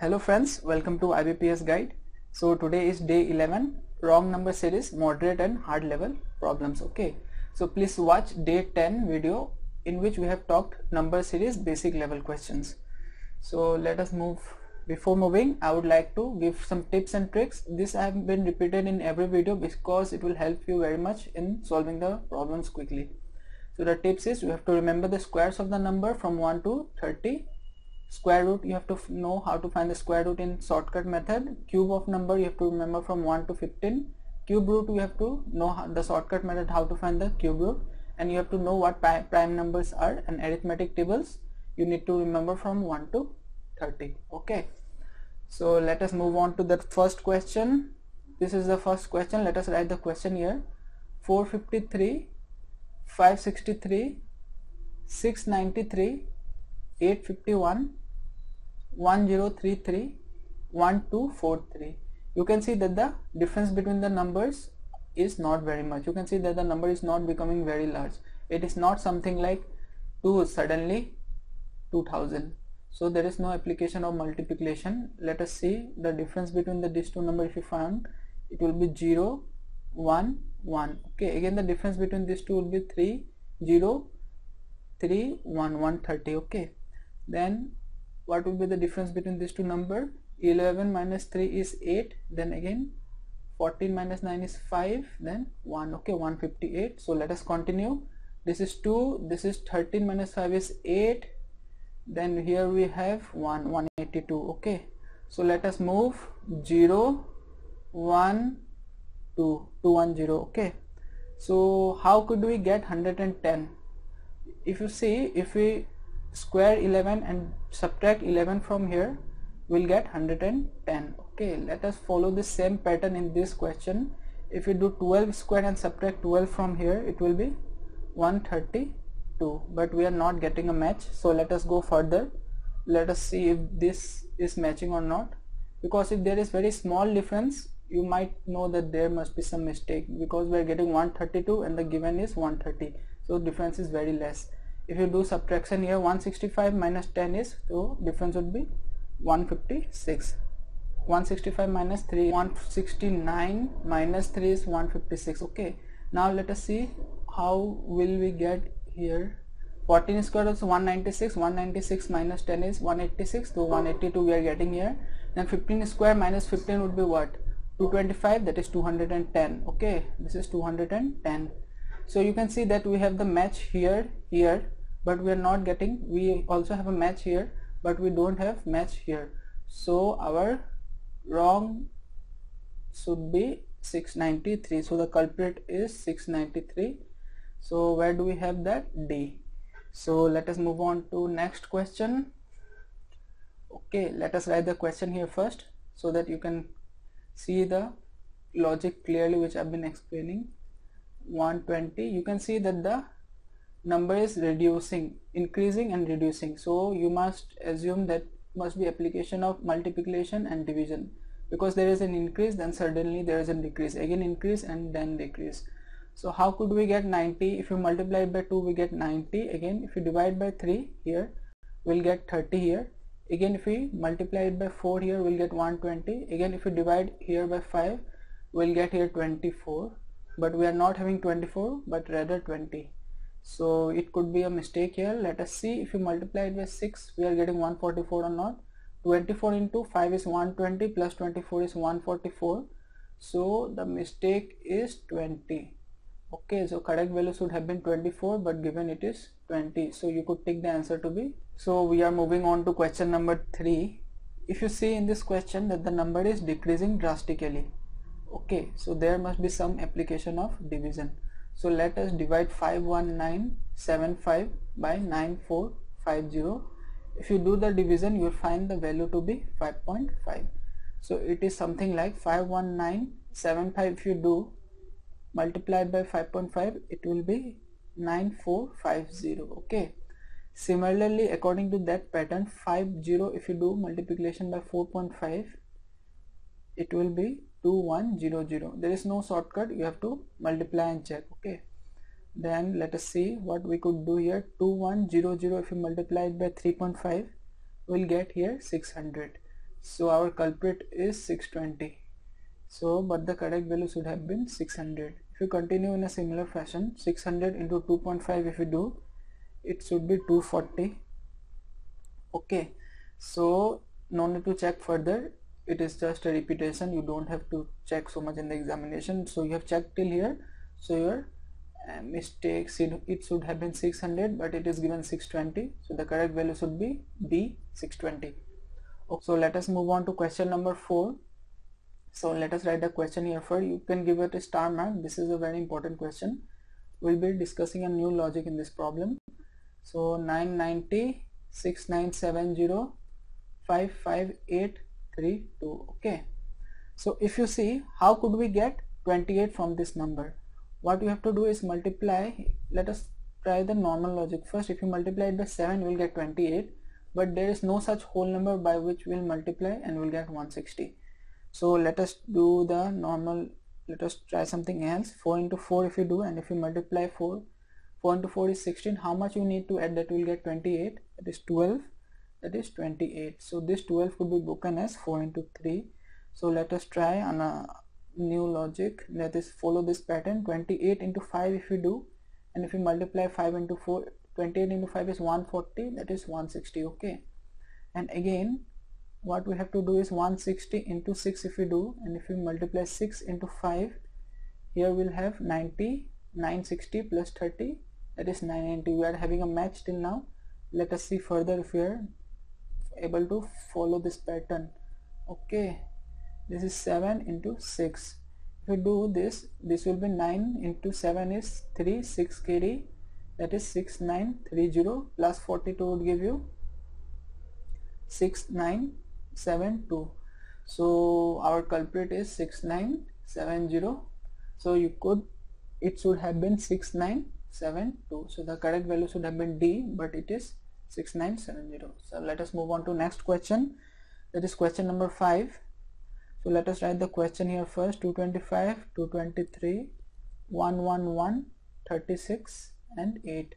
Hello friends, welcome to IBPS guide. So today is day 11, wrong number series, moderate and hard level problems. Okay, so please watch day 10 video in which we have talked number series basic level questions. So let us move. Before moving, I would like to give some tips and tricks. This I have been repeated in every video because it will help you very much in solving the problems quickly. So the tips is you have to remember the squares of the number from 1 to 30. Square root, you have to know how to find the square root in shortcut method. Cube of number, you have to remember from 1 to 15. Cube root, you have to know the shortcut method how to find the cube root, and you have to know what prime numbers are, and arithmetic tables you need to remember from 1 to 30. Okay, so let us move on to the first question. This is the first question. Let us write the question here. 453, 563, 693, 851, 1033, 1243. You can see that the difference between the numbers is not very much. You can see that the number is not becoming very large. It is not something like 2 suddenly 2000. So there is no application of multiplication. Let us see the difference between these two numbers. If you found, it will be 0, 1, 1. Okay, again the difference between these two will be 3, 0, 3, 1, 130. Okay, then what will be the difference between these two numbers? 11 minus 3 is 8, then again 14 minus 9 is 5, then 1. Okay, 158. So let us continue. This is 2, this is 13 minus 5 is 8, then here we have 182. Okay, so let us move 0, 1, 2, 210. Okay, so how could we get 110? If you see, if we square 11 and subtract 11 from here, we'll get 110. Okay, let us follow the same pattern in this question. If we do 12 square and subtract 12 from here, it will be 132, but we are not getting a match. So let us go further. Let us see if this is matching or not, because if there is very small difference, you might know that there must be some mistake, because we are getting 132 and the given is 130, so difference is very less. If you do subtraction here, 165 minus 10 is, so difference would be 156. 165 minus 3, 169 minus 3 is 156. Okay, now let us see how will we get here. 14 square is 196. 196 minus 10 is 186, so 182 we are getting here. Then 15 square minus 15 would be what? 225, that is 210. Okay, this is 210. So you can see that we have the match here, but we are not getting, we also have a match here, but we don't have match here. So our wrong should be 693. So the culprit is 693. So where do we have that? D. So let us move on to next question. Okay, let us write the question here first so that you can see the logic clearly, which I've been explaining. 120, you can see that the number is reducing, increasing and reducing, so you must assume that must be application of multiplication and division, because there is an increase, then suddenly there is a decrease, again increase and then decrease. So how could we get 90? If you multiply it by 2, we get 90. Again, if you divide by 3 here, we'll get 30 here. Again, if we multiply it by 4 here, we'll get 120. Again, if you divide here by 5, we'll get here 24, but we are not having 24 but rather 20. So it could be a mistake here. Let us see, if you multiply it by 6, we are getting 144 or not. 24 into 5 is 120 plus 24 is 144. So the mistake is 20. Okay, so correct value should have been 24, but given it is 20. So you could take the answer to be. So we are moving on to question number 3. If you see in this question that the number is decreasing drastically. Okay, so there must be some application of division. So let us divide 51975 by 9450. If you do the division, you will find the value to be 5.5. So it is something like 51975. If you do multiplied by 5.5, it will be 9450. Okay, similarly according to that pattern, 50, if you do multiplication by 4.5, it will be 2100. There is no shortcut, you have to multiply and check. Okay, then let us see what we could do here. 2100, if you multiply it by 3.5, we'll get here 600. So our culprit is 620. So but the correct value should have been 600. If you continue in a similar fashion, 600 into 2.5 if you do, it should be 240. Okay, so no need to check further, it is just a repetition, you don't have to check so much in the examination. So you have checked till here, so your mistakes, it should have been 600 but it is given 620, so the correct value should be D, 620. Okay, so let us move on to question number 4. So let us write the question here first. You can give it a star mark, this is a very important question. We'll be discussing a new logic in this problem. So 990 6970 55832. Okay, so if you see, how could we get 28 from this number? What you have to do is multiply. Let us try the normal logic first. If you multiply it by 7, you will get 28, but there is no such whole number by which we will multiply and we'll get 160. So let us do the normal, let us try something else. 4 into 4 if you do, and if you multiply 4 into 4 is 16. How much you need to add that will get 28? That is 12. That is 28. So this 12 could be broken as 4 into 3. So let us try on a new logic. Let us follow this pattern. 28 into 5 if you do, and if you multiply 5 into 4, 28 into 5 is 140. That is 160. Okay, and again what we have to do is 160 into 6 if you do, and if you multiply 6 into 5, here we'll have 90. 960 plus 30, that is 990. We are having a match till now. Let us see further if we are able to follow this pattern. Okay, this is 7 into 6. If we do this, this will be 9 into 7 is 3, 6 carry, that is 6930, plus 42 would give you 6972. So our culprit is 6970. So you could, it should have been 6972. So the correct value should have been D, but it is 6970. So let us move on to next question. That is question number 5. So let us write the question here first. 225, 223, 111, 36 and 8.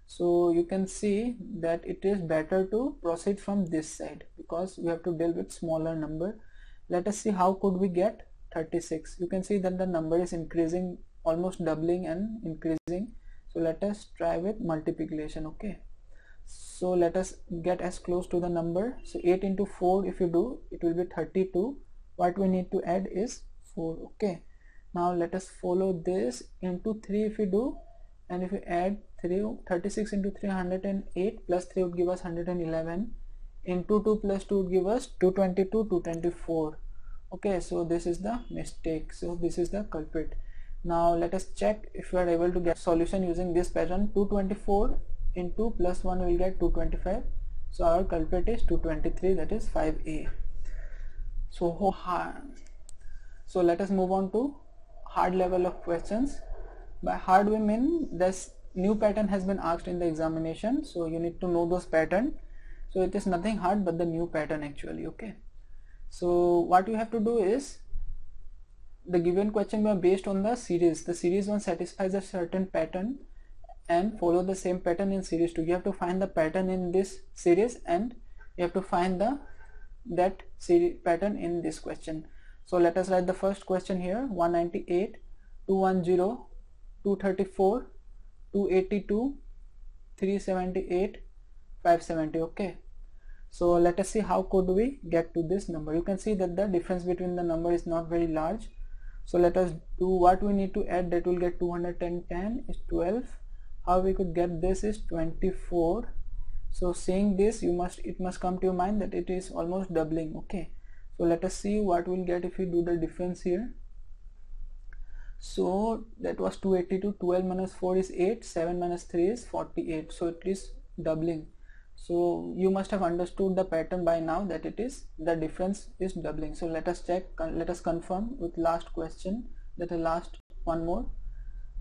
So you can see that it is better to proceed from this side because we have to deal with smaller number. Let us see how could we get 36. You can see that the number is increasing, almost doubling and increasing. So let us try with multiplication. Okay, so let us get as close to the number. So 8 into 4 if you do, it will be 32. What we need to add is 4. Okay, now let us follow this. Into 3 if you do, and if you add 36 into 308 plus 3 would give us 111. Into 2 plus 2 would give us 222, 224. Okay, so this is the mistake, so this is the culprit. Now let us check if we are able to get solution using this pattern. 224 into plus 1 will get 225. So our culprit is 223, that is 5A. So let us move on to hard level of questions. By hard we mean this new pattern has been asked in the examination, so you need to know those pattern. So it is nothing hard but the new pattern actually. Okay, so what you have to do is, the given question were based on the series. The series 1 satisfies a certain pattern and follow the same pattern in series 2. You have to find the pattern in this series and you have to find that series pattern in this question. So let us write the first question here. 198, 210, 234, 282, 378, 570. Okay, so let us see how could we get to this number. You can see that the difference between the number is not very large. So let us do what we need to add. That will get 210 is 12. How we could get this is 24. So seeing this, it must come to your mind that it is almost doubling. Okay, so let us see what we'll get if we do the difference here. So that was 282. 12 minus 4 is 8. 7 minus 3 is 48. So it is doubling. So you must have understood the pattern by now that it is, the difference is doubling. So let us check, let us confirm with last question, that the last one more,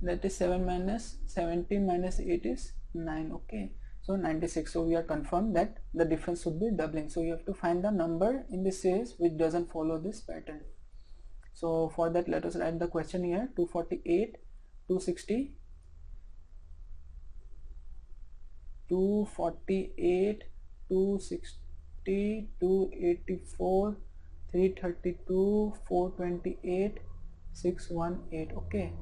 that is 7 minus 17 minus 8 is 9. Okay, so 96. So we are confirmed that the difference should be doubling. So you have to find the number in this series which doesn't follow this pattern. So for that, let us write the question here. 248, 260, 248, 260, 250, 284, 332, 428, 618. Okay,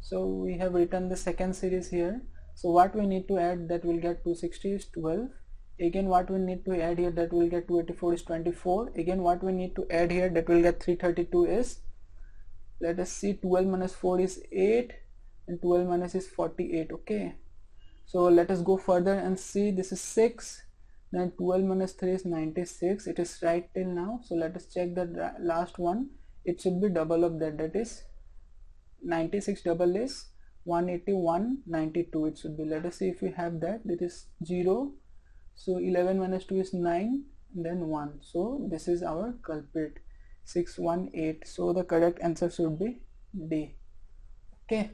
so we have written the second series here. So what we need to add, that will get 260 is 12. Again what we need to add here, that will get 284 is 24. Again what we need to add here, that will get 332 is, let us see, 12 minus 4 is 8 and 12 minus is 48. Okay, so let us go further and see, this is 6, then 12 minus 3 is 96. It is right till now. So let us check the last one. It should be double of that, that is 96 double is 181, 92 it should be. Let us see if we have that. It is 0, so 11 minus 2 is 9, and then 1. So this is our culprit, 618. So the correct answer should be D. Okay,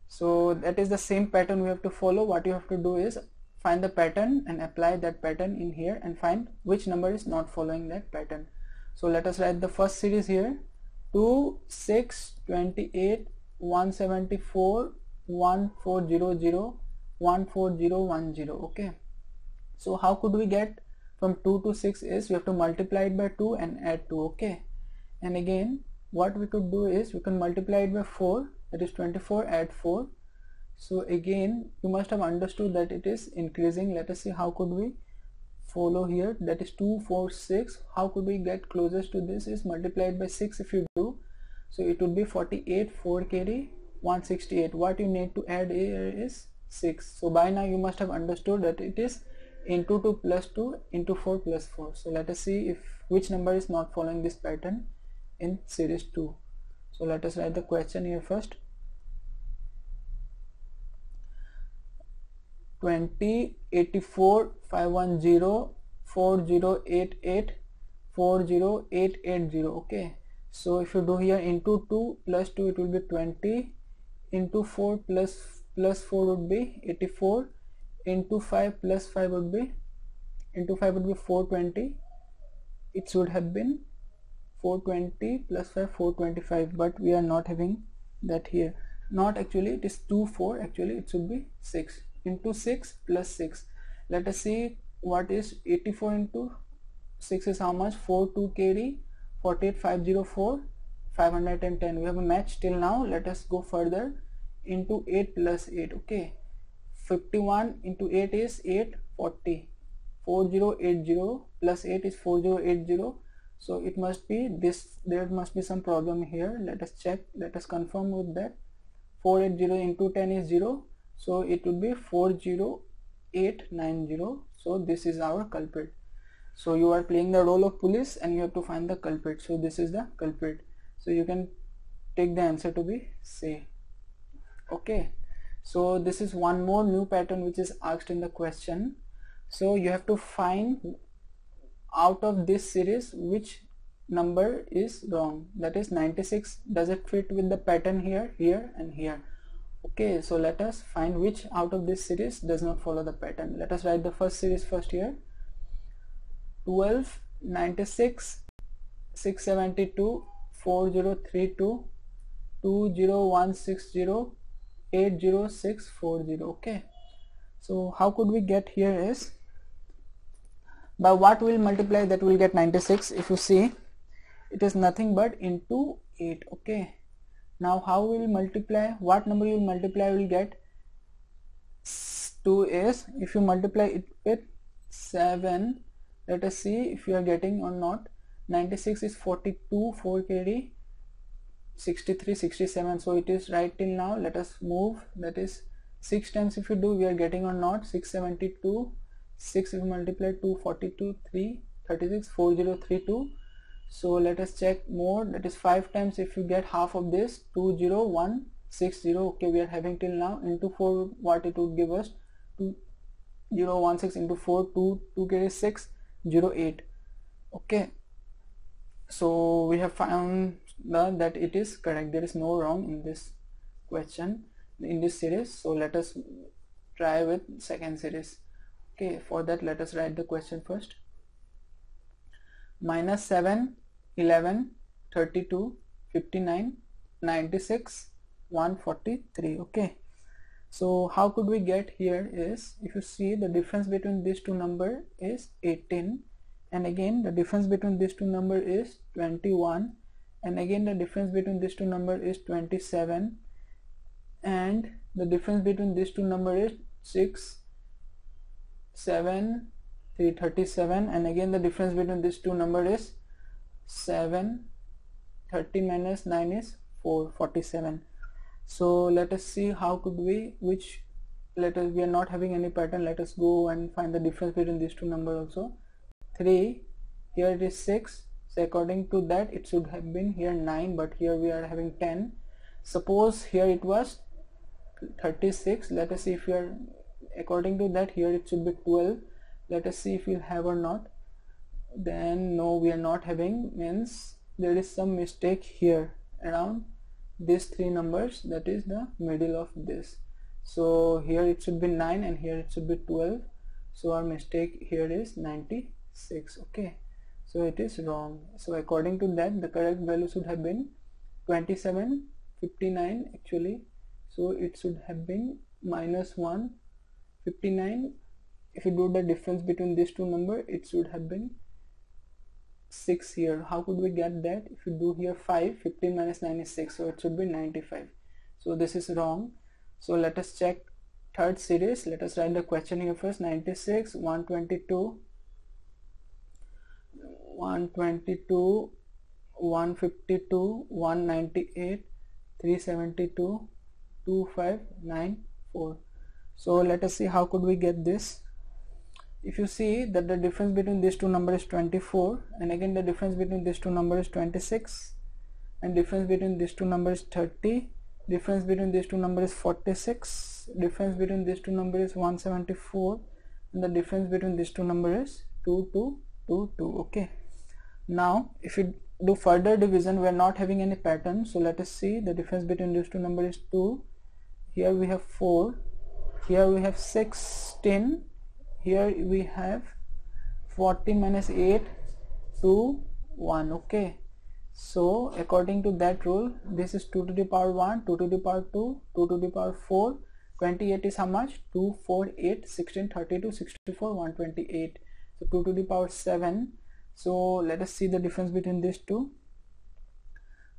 so that is the same pattern we have to follow. What you have to do is find the pattern and apply that pattern in here and find which number is not following that pattern. So let us write the first series here. 2, 6, 28, 174, 1400, 14010. Okay, so how could we get from 2 to 6 is we have to multiply it by 2 and add 2. Okay, and again what we could do is we can multiply it by 4, that is 24, add 4. So again you must have understood that it is increasing. Let us see how could we follow here, that is 2, 4, 6. How could we get closest to this is multiplied by 6 if you do. So it would be 48, 4 carry, 168. What you need to add here is 6. So by now you must have understood that it is into 2 plus 2 into 4 plus 4. So let us see if which number is not following this pattern in series 2. So let us write the question here first. 20, 84, 510, 4088, 40880. Okay, so if you do here into 2 plus 2 it will be 20, into 4 plus 4 would be 84, into 5 plus 5 would be, into 5 would be 420. It should have been 420 plus 5, 425, but we are not having that here. Not actually, it is 2, 4, actually it should be 6. Into 6 plus 6. Let us see what is 84 into 6 is how much, 4 2 carry, 48 504, 510. We have a match till now. Let us go further. Into 8 plus 8. Okay, 51 into 8 is 8, 40, 4080 plus 8 is 4080. So it must be this, there must be some problem here. Let us check, let us confirm with that. 480 into 10 is 0, so it would be 40890. So this is our culprit. So you are playing the role of police and you have to find the culprit. So this is the culprit. So you can take the answer to be C. Okay, so this is one more new pattern which is asked in the question. So you have to find out of this series which number is wrong, that is 96. Does it fit with the pattern here, here and here? Okay, so let us find which out of this series does not follow the pattern. Let us write the first series first here. 12, 96, 672, 4032, 20160, 80640. Okay, so how could we get here is, by what will multiply that will get 96. If you see, it is nothing but into 8. Okay, now how will multiply, what number you will multiply will get 2 is, if you multiply it with 7, let us see if you are getting or not. 96 is 42, 4 carry, 63, 67. So it is right till now. Let us move, that is 6 times if you do, we are getting or not. 672, 6 if you multiply 2, 42, 3, 36, 4032. So let us check more, that is 5 times if you get half of this, 20160. Okay, we are having till now. Into 4, what it would give us, 2016 into 4, 2 carry 6, 08. Okay, so we have found that it is correct. There is no wrong in this question, in this series. So let us try with second series. Okay, for that let us write the question first. Minus 7, 11, 32, 59, 96, 143. Okay, so how could we get here is, if you see the difference between these two numbers is 18. and again the difference between these two numbers is 21, and again the difference between these two numbers is 27, and the difference between these two numbers is 6, 7, 37, and again the difference between these two numbers is 7. 30 minus 9 is 4, 47. So let us see how could we, we are not having any pattern. Let us go and find the difference between these two numbers also. 3, here it is 6, so according to that it should have been here 9, but here we are having 10. Suppose here it was 36. Let us see if we are, according to that here it should be 12. Let us see if we'll have or not. Then no, we are not having, means there is some mistake here around these three numbers, that is the middle of this. So here it should be 9 and here it should be 12, so our mistake here is 96. Okay, so it is wrong. So according to that the correct value should have been 2759 actually, so it should have been minus 1 59. If you do the difference between these two numbers, it should have been 6 here. How could we get that? If you do here 5, 15 minus 9 is 6, so it should be 95. So this is wrong. So let us check third series. Let us write the question here first. 96, 122, 122, 152, 198, 372, 2594. So let us see how could we get this. If you see that the difference between these two numbers is 24, and again the difference between these two numbers is 26, and difference between these two numbers is 30, difference between these two numbers is 46, difference between these two numbers is 174, and the difference between these two numbers is 2222. Okay, now if you do further division, we are not having any pattern, so let us see. The difference between these two numbers is 2, here we have 4, here we have 16, here we have 14 minus 8, 2, 1. Okay, so according to that rule, this is 2 to the power 1, 2 to the power 2, 2 to the power 4, 28 is how much? 2, 4, 8, 16, 32, 64, 128. So 2 to the power 7. So let us see the difference between these two.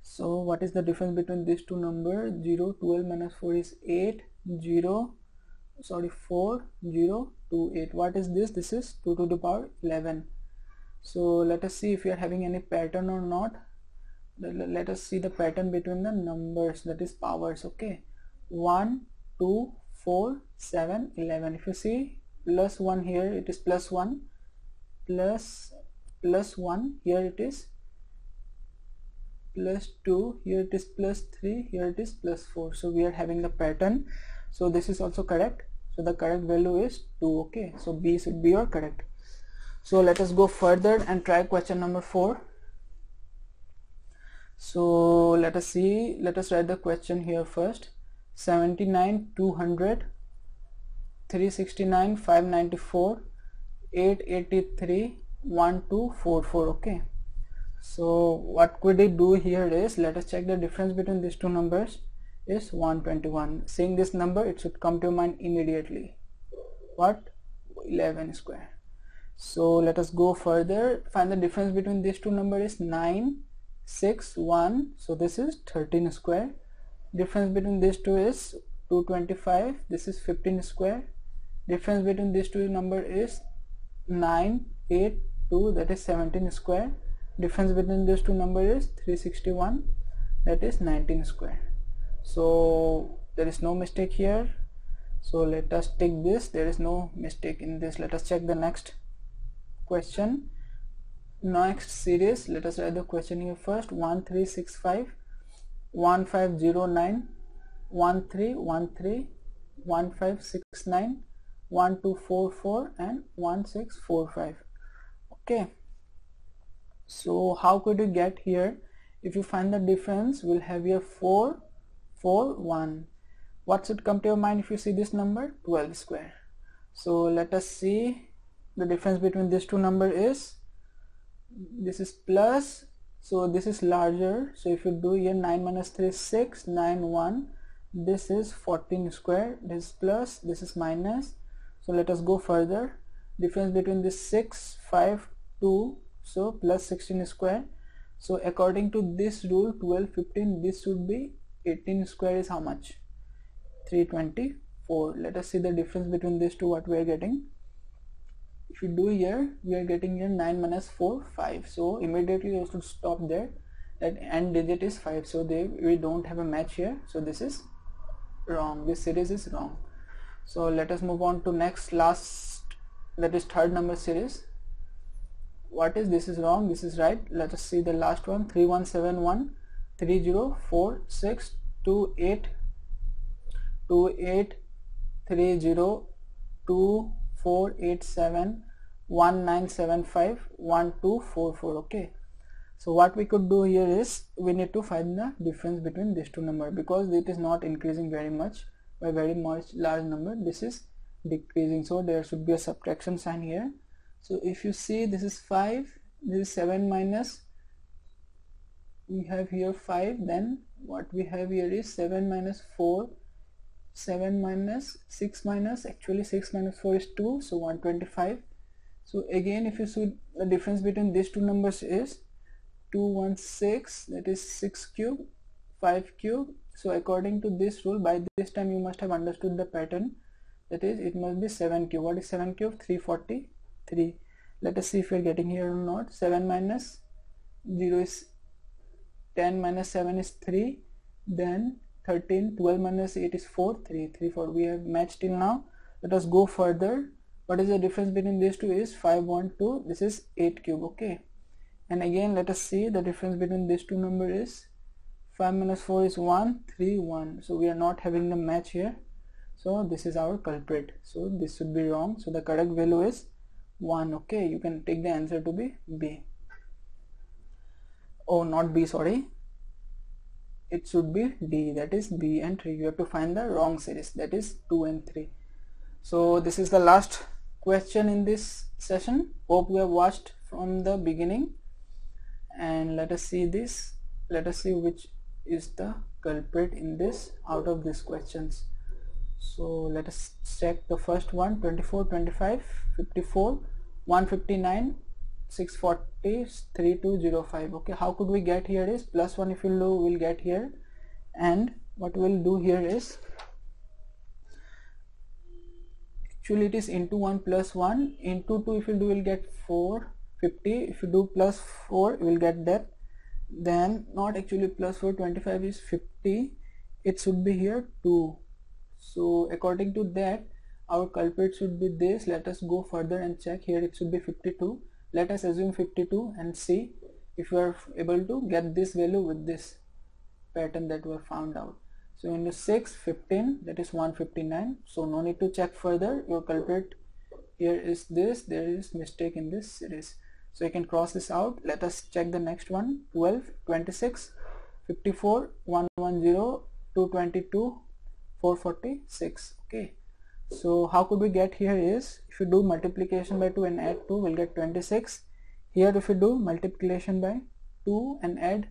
So what is the difference between these two numbers? 0, 12 minus 4 is 8, 0, 4, 0, 2, 8. What is this? This is 2 to the power 11. So let us see if we are having any pattern or not. Let us see the pattern between the numbers, that is powers. Okay, 1, 2, 4, 7, 11. If you see plus 1 here, it is plus 1, plus 1, here it is plus 2, here it is plus 3, here it is plus 4. So we are having the pattern. So this is also correct. So the correct value is 2. Okay, so B should be your correct. So let us go further and try question number 4. So let us see, let us write the question here first. 79, 200, 369, 594, 883, 1244. Okay, so what could it do here is, let us check the difference between these two numbers is 121. Seeing this number, it should come to your mind immediately. What? 11 square. So let us go further. Find the difference between these two numbers is 9, 6, 1. So this is 13 square. Difference between these two is 225. This is 15 square. Difference between these two numbers is 9, 8, 2. That is 17 square. Difference between these two numbers is 361. That is 19 square. So there is no mistake here. So let us take this. There is no mistake in this. Let us check the next question. Next series, let us write the question here first. 1365, 1509, 1313, 1569, 1244 and 1645. Okay, so how could you get here? If you find the difference, we'll have here 4, 4, 1. What should come to your mind if you see this number? 12 square. So let us see the difference between these two numbers is, this is plus, so this is larger. So if you do here 9 minus 3 is 6, 9, 1. This is 14 square. This is plus, this is minus. So let us go further. Difference between this 6, 5, 2, so plus 16 square. So according to this rule 12, 15, this should be 18 square is how much? 324. Let us see the difference between these two, what we are getting. If you do here, we are getting here 9 minus 4, 5. So immediately you should stop there. That end digit is 5. So we don't have a match here. So this is wrong. This series is wrong. So let us move on to last, that is third number series. What is this? Is wrong, this is right. Let us see the last one. 3171 3046 28 28 30 2487 1975 1244. Okay, so what we could do here is we need to find the difference between these two numbers, because it is not increasing very much by very much large number, this is decreasing, so there should be a subtraction sign here. So if you see, this is 5, this is 7 minus, we have here 5, then what we have here is 7 minus 4, 7 minus 6 minus, actually 6 minus 4 is 2, so 125. So again, if you see, the difference between these two numbers is 216, that is 6 cube, 5 cube. So according to this rule, by this time you must have understood the pattern, that is it must be 7 cube. What is 7 cube? 343. Let us see if we are getting here or not. 7 minus 0 is 10, minus 7 is 3, then 13, 12 minus 8 is 4, 3, 3, 4. We have matched till now. Let us go further. What is the difference between these two is 5, 1, 2. This is 8 cube. Okay, and again let us see the difference between these two numbers is 5 minus 4 is 1, 3, 1. So we are not having the match here. So this is our culprit. So this should be wrong. So the correct value is 1. Okay, you can take the answer to be B. Oh, not B, sorry. It should be D, that is B and 3. You have to find the wrong series, that is 2 and 3. So this is the last question in this session. Hope you have watched from the beginning, and let us see this. Let us see which is the culprit in this out of these questions. So let us check the first one. 24, 25, 54, 159, 640, 3205. Okay, how could we get here is plus 1 if you do, we'll get here, and what we'll do here is, actually it is into 1 plus 1, into 2 if you do, we'll get 450. If you do plus 4, we'll get that. Then not actually plus 4, 25 is 50, it should be here 2. So according to that, our culprit should be this. Let us go further and check. Here it should be 52. Let us assume 52 and see if we are able to get this value with this pattern that we have found out. So into 6, 15, that is 159. So no need to check further. Your culprit here is this. There is mistake in this series. So you can cross this out. Let us check the next one. 12, 26, 54, 110, 222, 446. Okay, so how could we get here is, if you do multiplication by 2 and add 2, we'll get 26. Here if you do multiplication by 2 and add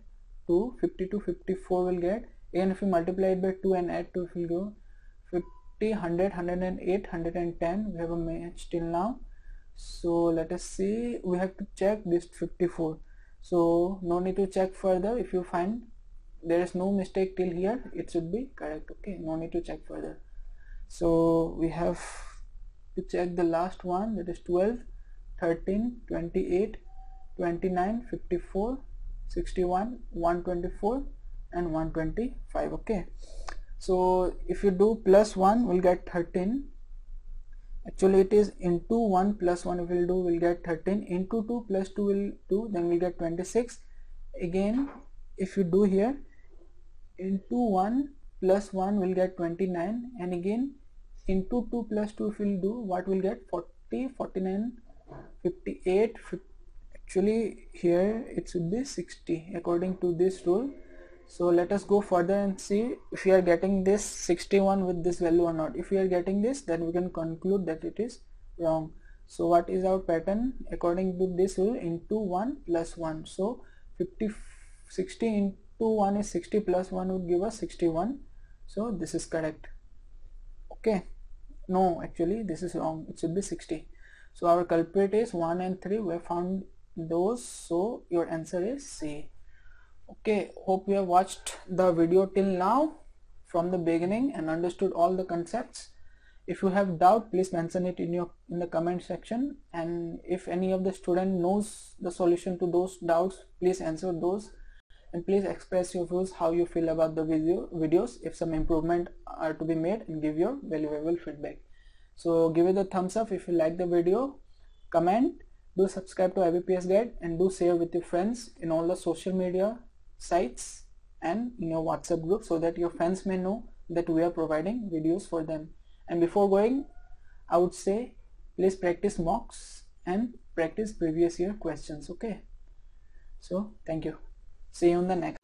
2, 52, 54 will get. Again if you multiply it by 2 and add 2, it will go 50, 100, 108, 110. We have a match till now. So let us see, we have to check this 54. So no need to check further. If you find there is no mistake till here, it should be correct. Okay, no need to check further. So we have to check the last one, that is 12, 13, 28, 29, 54, 61, 124 and 125. Okay, so if you do plus 1, we'll get 13. Actually it is into 1 plus 1, if we'll do, we'll get 13. Into 2 plus 2 will do, then we'll get 26. Again if you do here, into 1 plus 1 will get 29, and again into 2 plus 2 if we'll do, what will get 40, 49, 58, 50. Actually here it should be 60 according to this rule. So let us go further and see if we are getting this 61 with this value or not. If we are getting this, then we can conclude that it is wrong. So what is our pattern according to this rule? Into 1 plus 1. So 60 into 1 is 60 plus 1 would give us 61. So this is correct. Okay, no, actually this is wrong, it should be 60. So our culprit is 1 and 3. We have found those, so your answer is C. Okay, hope you have watched the video till now from the beginning and understood all the concepts. If you have doubt, please mention it in the comment section, and if any of the student knows the solution to those doubts, please answer those, and please express your views, how you feel about the videos, if some improvement are to be made, and give your valuable feedback. So give it a thumbs up if you like the video, comment, do subscribe to IBPS guide, and do share with your friends in all the social media sites and in your WhatsApp group, so that your friends may know that we are providing videos for them. And before going, I would say please practice mocks and practice previous year questions. Okay, so thank you. See you on the next